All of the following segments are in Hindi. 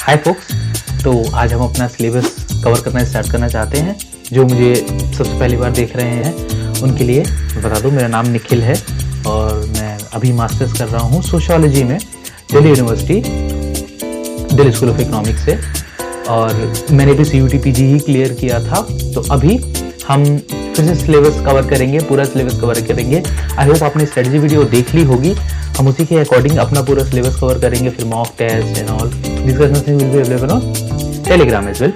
हाय फोक्स, तो आज हम अपना सिलेबस कवर करना स्टार्ट करना चाहते हैं। जो मुझे सबसे पहली बार देख रहे हैं उनके लिए बता दूं, मेरा नाम निखिल है और मैं अभी मास्टर्स कर रहा हूं सोशियोलॉजी में Delhi university, Delhi school of economics से। और मैंने भी CUT PG ही क्लियर किया था। तो अभी हम फिर से सिलेबस कवर करेंगे, पूरा सिलेबस कवर करेंगे। आई होप आपने स्ट्रेटजी वीडियो देख ली होगी। हम उसी के अकॉर्डिंग अपना पूरा सिलेबस कवर करेंगे, फिर mock test and all discussions will be available on Telegram as well.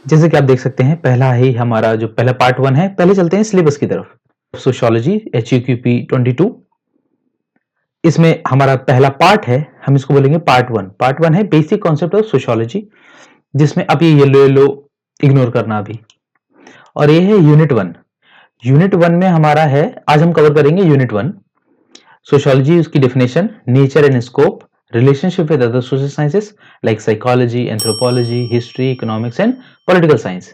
जैसे कि आप देख सकते हैं, पहला ही हमारा जो पहला पार्ट 1 है। पहले चलते हैं सिलेबस की तरफ। सोशियोलॉजी HUQP 22, इसमें हमारा पहला पार्ट है, हम इसको बोलेंगे पार्ट 1। पार्ट 1 है बेसिक कॉन्सेप्ट ऑफ सोशियोलॉजी, जिसमें अब ये येलो इग्नोर करना अभी। और ये है यूनिट 1। यूनिट 1 में हमारा है, आज हम कवर करेंगे यूनिट 1 सोशियोलॉजी, उसकी definition, nature and scope, relationship with other social sciences like psychology, anthropology, history, economics and political science.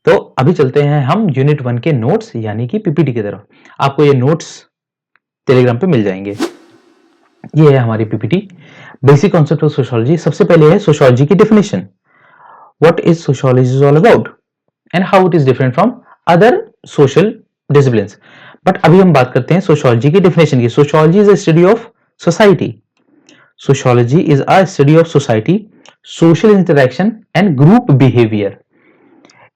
तो अभी चलते हैं हम यूनिट 1 के नोट्स यानी कि PPT की तरफ। आपको ये नोट्स टेलीग्राम पे मिल जाएंगे। ये है हमारी PPT, basic concept of sociology. सबसे पहले है सोशियोलॉजी की definition. What is sociology is all about and how it is different from other social disciplines. But अभी हम बात करते हैं सोशियोलॉजी की डेफिनेशन की। Sociology is a study of society. Sociology is a study of society, social interaction and group behaviour.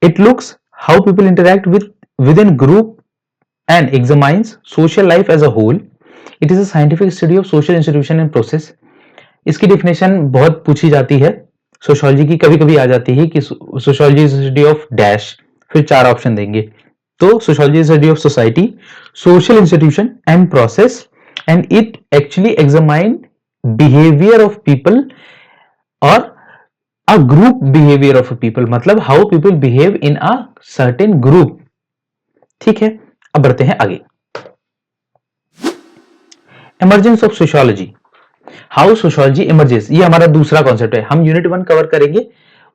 It looks how people interact within group and examines social life as a whole. It is a scientific study of social institution and process. इसकी डेफिनेशन बहुत पूछी जाती है, सोशियोलॉजी की कभी कभी आ जाती है कि sociology is study of dash, फिर 4 ऑप्शन देंगे। तो sociology is study of society, social institution and process, and it actually examine behaviour of people और a group behavior of a people, मतलब how people behave in a certain group। ठीक है, अब बढ़ते हैं आगे। Emergence of sociology, how sociology emerges, ये हमारा दूसरा कॉन्सेप्ट है। हम यूनिट 1 कवर करेंगे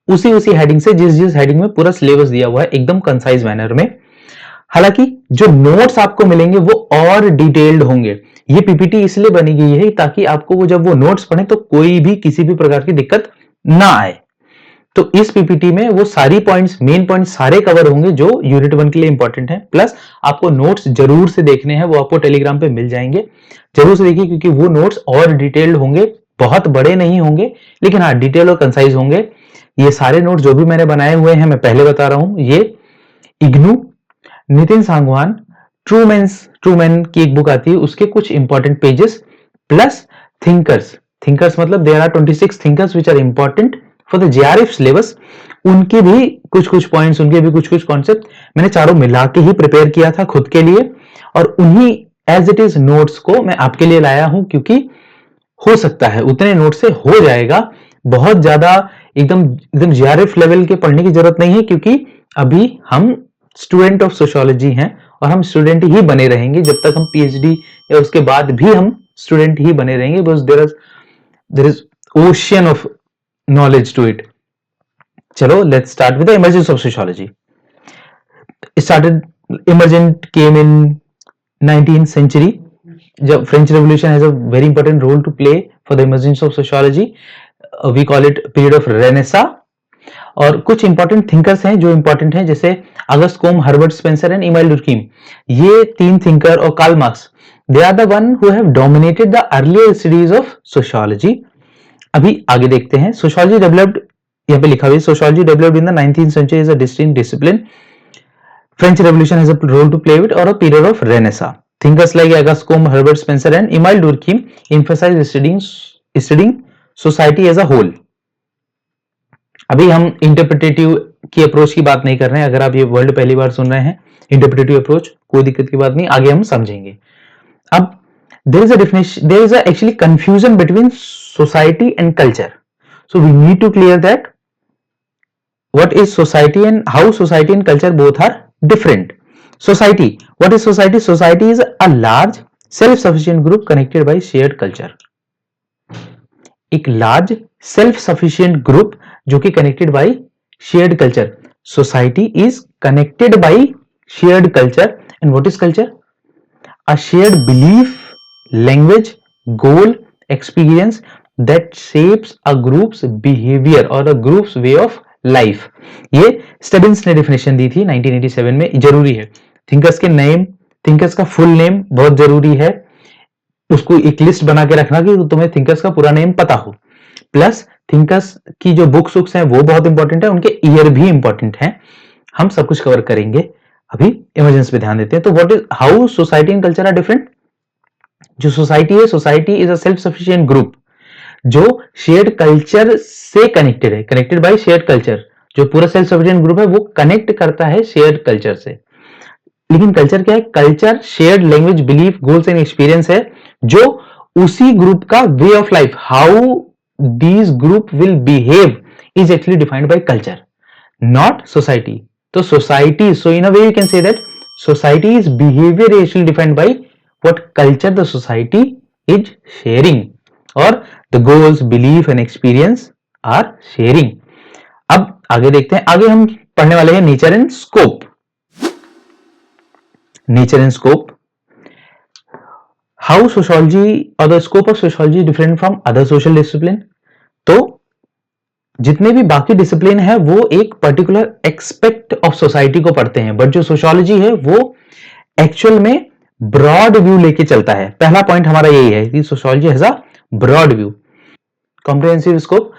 उसी हेडिंग से, जिस हेडिंग में पूरा सिलेबस दिया हुआ है, एकदम कंसाइज मैनर में। हालांकि जो नोट्स आपको मिलेंगे वो और डिटेल्ड होंगे। ये PPT इसलिए बनी गई है ताकि आपको जब वो नोट्स पढ़े तो कोई भी किसी भी प्रकार की दिक्कत ना आए। तो इस PPT में वो सारी पॉइंट्स, मेन पॉइंट्स सारे कवर होंगे जो यूनिट 1 के लिए इंपॉर्टेंट है। प्लस आपको नोट्स जरूर से देखने हैं, वो आपको टेलीग्राम पे मिल जाएंगे। जरूर से देखिए क्योंकि वो नोट्स और डिटेल्ड होंगे, बहुत बड़े नहीं होंगे, लेकिन हाँ डिटेल और कंसाइज होंगे। ये सारे नोट्स जो भी मैंने बनाए हुए हैं, मैं पहले बता रहा हूं, ये इग्नू, नितिन सांगवान, ट्रूमैन की एक बुक आती है, उसके कुछ इंपॉर्टेंट पेजेस, प्लस थिंकर्स मतलब there are 26 thinkers which are important for the JRF syllabus. उनके भी कुछ पॉइंट्स, उनके भी कुछ कॉन्सेप्ट मैंने चारों मिला के ही प्रिपेयर किया था खुद के लिए, और उन्हीं एज इट इज नोट्स को मैं आपके लिए लाया हूं, क्योंकि हो सकता है उतने नोट से हो जाएगा। बहुत ज्यादा एकदम JRF लेवल के पढ़ने की जरूरत नहीं है, क्योंकि अभी हम स्टूडेंट ऑफ सोशियोलॉजी हैं और हम स्टूडेंट ही बने रहेंगे जब तक हम PhD या उसके बाद भी हम स्टूडेंट ही बने रहेंगे, because there is ocean of knowledge to it. चलो let's start with the emergence of sociology. Emergent came in 19th century. जब French Revolution has a very important role to play for the emergence of sociology. We call it period of Renaissance. और कुछ इंपॉर्टेंट थिंकर्स हैं जो इंपॉर्टेंट हैं, जैसे Auguste Comte, Herbert Spencer and Emmanuel Durkheim. ये 3 थिंकर और Karl Marx, they are the one who have dominated the earlier studies of sociology. अभी आगे देखते हैं। सोशियोलॉजी डेवलप्ड, यहाँ पे लिखा हुआ है, sociology developed in the 19th century as a distinct discipline. French Revolution has a role to play with, or a period of Renaissance. Thinkers like Auguste Comte, Herbert Spencer and Emile Durkheim emphasize studying society as a whole. अभी हम इंटरप्रिटेटिव की अप्रोच की बात नहीं कर रहे हैं। अगर आप ये वर्ड पहली बार सुन रहे हैं, इंटरप्रिटेटिव अप्रोच, कोई दिक्कत की बात नहीं, आगे हम समझेंगे। अब there is actually confusion between society and culture, so we need to clear that what is society and how society and culture both are different. Society, what is society? Society is a large self-sufficient group connected by shared culture. एक large self-sufficient group जो कि connected by shared culture. Society is connected by shared culture, and what is culture? A shared belief, language, goal experience that shapes a group's behavior or a group's way of life। ये स्टेबिंस ने डेफिनेशन दी थी 1987 में। जरूरी है थिंकर्स के नेम, थिंकर्स का फुल नेम बहुत जरूरी है, उसको एक लिस्ट बना के रखना कि तुम्हें थिंकर्स का पूरा नेम पता हो। प्लस थिंकर्स की जो बुक्स हैं वो बहुत इंपॉर्टेंट है, उनके ईयर भी इंपॉर्टेंट है। हम सब कुछ कवर करेंगे। अभी इमर्जेंस पे ध्यान देते हैं। तो what is how society and culture are different. जो सोसाइटी है, society is a self sufficient group जो शेयर्ड कल्चर से कनेक्टेड है, कनेक्टेड बाय शेयर्ड कल्चर। जो पूरा सेल्फ सफिशिएंट ग्रुप है वो कनेक्ट करता है शेयर्ड कल्चर से। लेकिन कल्चर क्या है? Culture shared language, belief, goals and experience है जो उसी ग्रुप का way of life, how these group will behave is actually defined by culture, not society. तो society, so in a way you can say that society's behavior is actually defined by what culture the society is sharing or the goals, belief and experience are sharing। अब आगे देखते हैं। आगे हम पढ़ने वाले हैं nature and scope. Nature and scope, how sociology और the scope of sociology different from other social discipline. तो जितने भी बाकी डिसिप्लिन है वो एक पर्टिकुलर एक्सपेक्ट ऑफ सोसाइटी को पढ़ते हैं, बट जो सोशियोलॉजी है वो एक्चुअल में ब्रॉड व्यू लेके चलता है। पहला पॉइंट हमारा यही है कि sociology has a broad view. Comprehensive scope,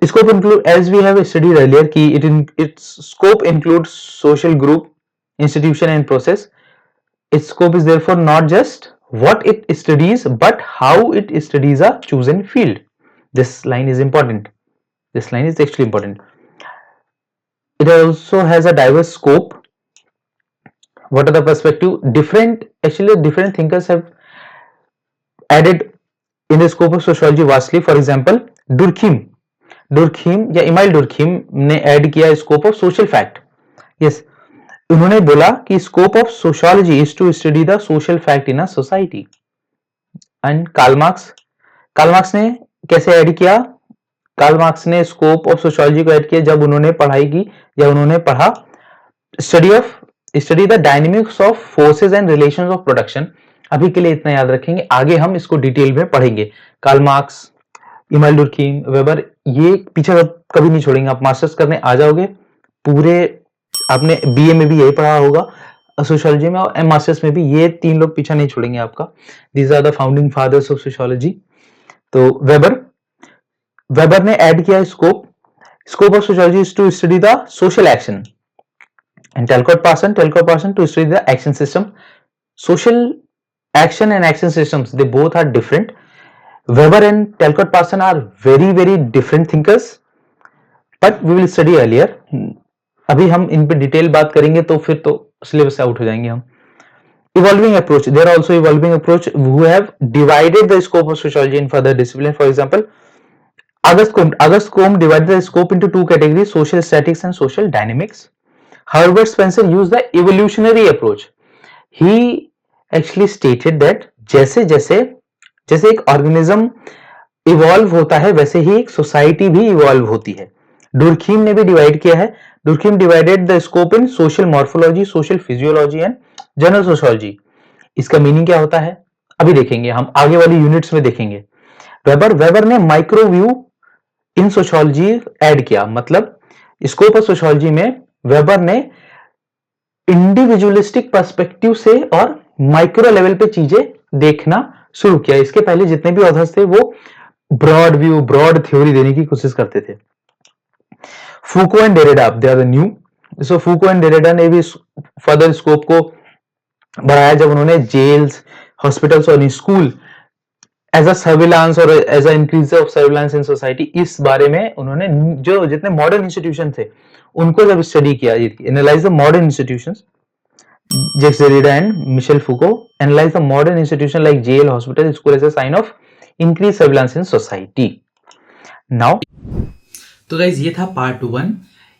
scope include as we have studied earlier कि its scope includes social group, institution and process. Its scope is therefore not just what it studies but how it studies a chosen field. This line is important. This line is actually important. It also has a diverse scope. What are the perspective? Different thinkers have added in the scope of sociology vastly. For example, Durkheim या Emile Durkheim ने add किया scope of social fact. Yes, उन्होंने बोला कि scope of sociology is to study the social fact in a society. And Karl Marx ने कैसे add किया? कार्ल मार्क्स ने स्कोप ऑफ सोशियोलॉजी को ऐड किया जब उन्होंने पढ़ाई की, जब उन्होंने पढ़ा study the dynamics of forces and relations of production. अभी के लिए इतना याद रखेंगे, आगे हम इसको डिटेल में पढ़ेंगे। कार्ल मार्क्स, इमाइल डुर्कheim, वेबर, ये पीछे कभी नहीं छोड़ेंगे। आप मास्टर्स करने आ जाओगे, पूरे आपने बीए में भी यही पढ़ा होगा सोशियोलॉजी में, और मास्टर्स में भी ये तीन लोग पीछा नहीं छोड़ेंगे आपका। These are the founding fathers of sociology. तो वेबर ने ऐड किया scope of sociology is to study the social action, and Talcott Parson to study the action system. Social action and action systems, they both are different. Weber and Talcott Parson are very different thinkers, but we will study earlier. अभी हम इन पे डिटेल बात करेंगे तो फिर तो सिलेबस से आउट हो जाएंगे हम। Evolving approach, there are also evolving approach who have divided the scope of sociology in further discipline. For example, August Comte divided the scope into two categories, social statics and social dynamics. Herbert Spencer used the evolutionary approach. He actually stated that जैसे एक ऑर्गेनिज्म इवॉल्व होता है वैसे ही एक सोसाइटी भी इवॉल्व होती है। डुर्कheim ने भी डिवाइड किया है। Durkheim divided the scope in social morphology, social physiology and general sociology. इसका मीनिंग क्या होता है अभी देखेंगे, हम आगे वाली यूनिट्स में देखेंगे। वेबर ने माइक्रो व्यू इन सोशियोलॉजी ऐड किया, मतलब स्कोप ऑफ सोशियोलॉजी में वेबर ने इंडिविजुअलिस्टिक पर्सपेक्टिव से और माइक्रो लेवल पे चीजें देखना शुरू किया। इसके पहले जितने भी ऑथर्स थे वो ब्रॉड व्यू, ब्रॉड थ्योरी देने की कोशिश करते थे। Foucault and Derrida, they are the new. So Foucault and Derrida ने भी फर्दर स्कोप को बढ़ाया जब उन्होंने जेल्स, हॉस्पिटल्स और स्कूल एज अ सर्विलांस और as a increase of surveillance in society, इस बारे में उन्होंने जो जितने मॉडर्न इंस्टीट्यूशन थे उनको जब स्टडी किया, analyse the modern institutions, Jacques Derrida and Michel Foucault analyse the modern institution like jail, hospital, school as a sign of increase surveillance in society. Now तो गाइज ये था पार्ट 1।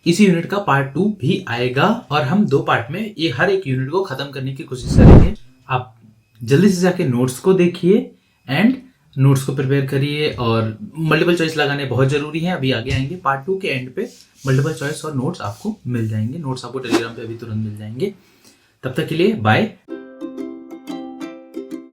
इसी यूनिट का पार्ट 2 भी आएगा और हम 2 पार्ट में ये हर एक यूनिट को खत्म करने की कोशिश करेंगे। आप जल्दी से जाके नोट्स को देखिए एंड नोट्स को प्रिपेयर करिए, और मल्टीपल चॉइस लगाने बहुत जरूरी है। अभी आगे आएंगे पार्ट 2 के एंड पे मल्टीपल चॉइस और नोट्स आपको मिल जाएंगे। नोट्स आपको टेलीग्राम पे अभी तुरंत मिल जाएंगे। तब तक के लिए बाय।